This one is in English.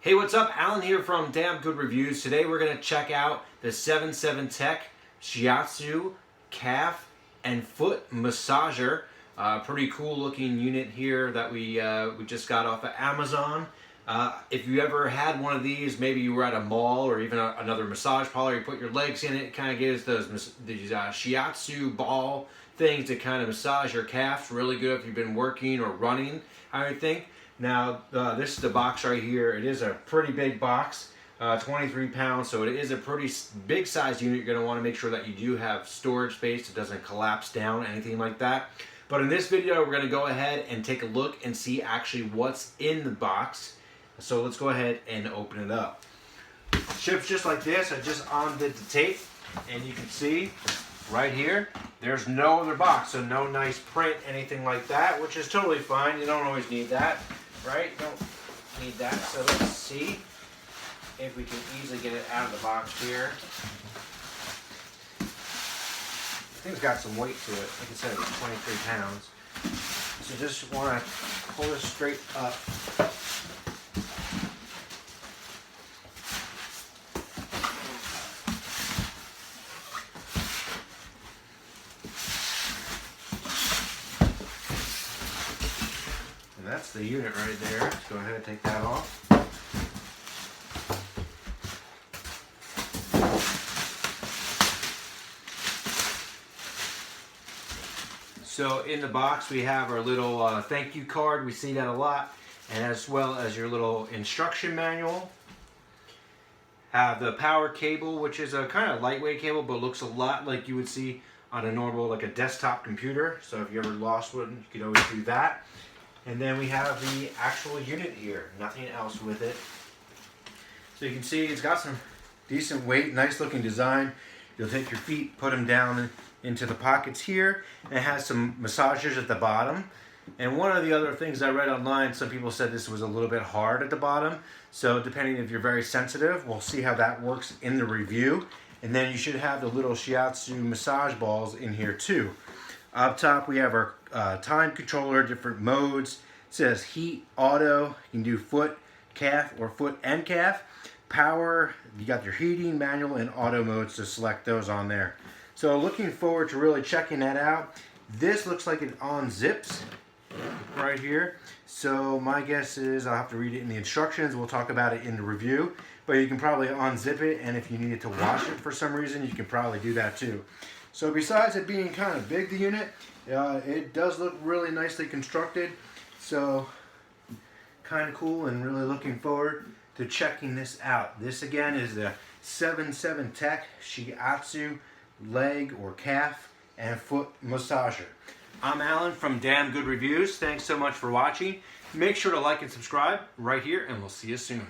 Hey, what's up? Alan here from Damn Good Reviews. Today we're going to check out the 7/7 Tech Shiatsu calf and foot massager. Pretty cool looking unit here that we just got off of Amazon. If you ever had one of these, maybe you were at a mall or even another massage parlor, you put your legs in it kind of gives these Shiatsu ball things to kind of massage your calves. Really good if you've been working or running, I would think. Now, this is the box right here. It is a pretty big box, 23 pounds, so it is a pretty big size unit. You're going to want to make sure that you do have storage space. It doesn't collapse down, anything like that. But in this video, we're going to go ahead and take a look and see actually what's in the box. So let's go ahead and open it up. It ships just like this. I just undid the tape, and you can see right here, there's no other box, so no nice print, anything like that, which is totally fine. You don't always need that. Right? Don't need that. So let's see if we can easily get it out of the box here. I think it's got some weight to it. Like I said, it's 23 pounds. So just want to pull this straight up. That's the unit right there. Let's go ahead and take that off. So in the box we have our little thank you card. We see that a lot. And as well as your little instruction manual. Have the power cable, which is a kind of lightweight cable, but looks a lot like you would see on a normal, like a desktop computer. So if you ever lost one, you could always do that. And then we have the actual unit here, nothing else with it. So you can see it's got some decent weight, nice looking design. You'll take your feet, put them down into the pockets here, and it has some massagers at the bottom. And one of the other things I read online, some people said this was a little bit hard at the bottom. So depending if you're very sensitive, we'll see how that works in the review. And then you should have the little Shiatsu massage balls in here too. Up top we have our time controller, different modes. It says heat, auto, you can do foot, calf, or foot and calf. Power, you got your heating, manual, and auto modes to select those on there. So looking forward to really checking that out. This looks like it unzips right here. So my guess is I'll have to read it in the instructions. We'll talk about it in the review. But you can probably unzip it, and if you needed to wash it for some reason, you can probably do that too. So besides it being kind of big, the unit, it does look really nicely constructed. So kind of cool, and really looking forward to checking this out. This again is the 7/7 Tech Shiatsu leg or calf and foot massager. I'm Alan from Damn Good Reviews. Thanks so much for watching. Make sure to like and subscribe right here, and we'll see you soon.